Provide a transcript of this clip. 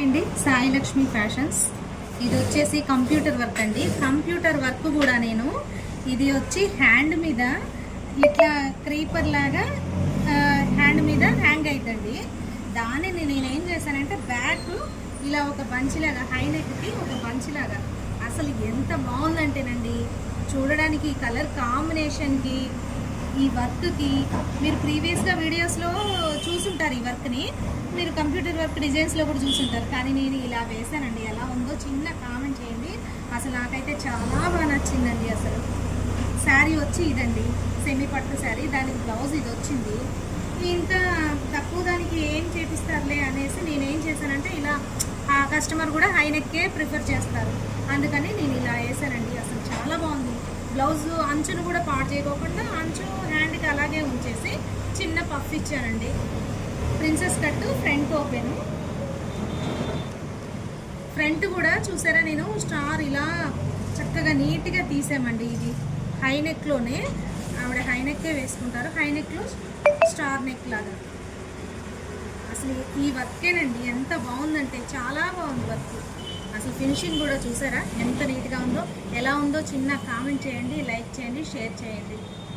అండి సాయి లక్ష్మి ఫ్యాషన్స్. ఇది వచ్చేసి కంప్యూటర్ వర్క్ అండి. కంప్యూటర్ వర్క్ కూడా నేను ఇది వచ్చి హ్యాండ్ మీద ఇట్లా క్రీపర్ లాగా హ్యాండ్ మీద హ్యాంగ్ అవుతుంది. దానిని నేను ఏం చేశానంటే బ్యాక్ ఇలా ఒక బంచిలాగా హైనెక్కి ఒక బంచిలాగా అసలు ఎంత బాగుందంటేనండి, చూడడానికి కలర్ కాంబినేషన్కి ఈ వర్క్కి మీరు ప్రీవియస్గా వీడియోస్లో చూసుంటారు. ఈ వర్క్ని మీరు కంప్యూటర్ వర్క్ డిజైన్స్లో కూడా చూసుంటారు. కానీ నేను ఇలా వేసానండి. ఎలా ఉందో చిన్న కామెంట్ చేయండి. అసలు నాకైతే చాలా బాగా నచ్చిందండి. అసలు శారీ వచ్చి ఇదండి, సెమీ పట్టు శారీ, దానికి బ్లౌజ్ ఇది వచ్చింది. ఇంత తక్కువ దానికి ఏం చేపిస్తారులే అనేసి నేనేం చేశానంటే ఇలా ఆ కస్టమర్ కూడా హైనెక్కే ప్రిఫర్ చేస్తారు, అందుకని నేను ఇలా వేసానండి. అసలు చాలా బాగుంది. బ్లౌజ్ అంచును కూడా పాడు చేయకోకుండా అంచు హ్యాండ్కి అలాగే ఉంచేసి చిన్న పఫ్ ఇచ్చానండి. Princess cut, front open, front కూడా చూసారా నేను స్టార్ ఇలా చక్కగా నీట్గా తీసామండి. ఇది హైనెక్లోనే, ఆవిడ హైనెక్కే వేసుకుంటారు, హైనెక్లో స్టార్ నెక్ లాగా. అసలు ఈ వర్కేనండి ఎంత బాగుందంటే చాలా బాగుంది వర్క్. అసలు ఫినిషింగ్ కూడా చూసారా ఎంత నీట్గా ఉందో. ఎలా ఉందో చిన్న కామెంట్ చేయండి, లైక్ చేయండి, షేర్ చేయండి.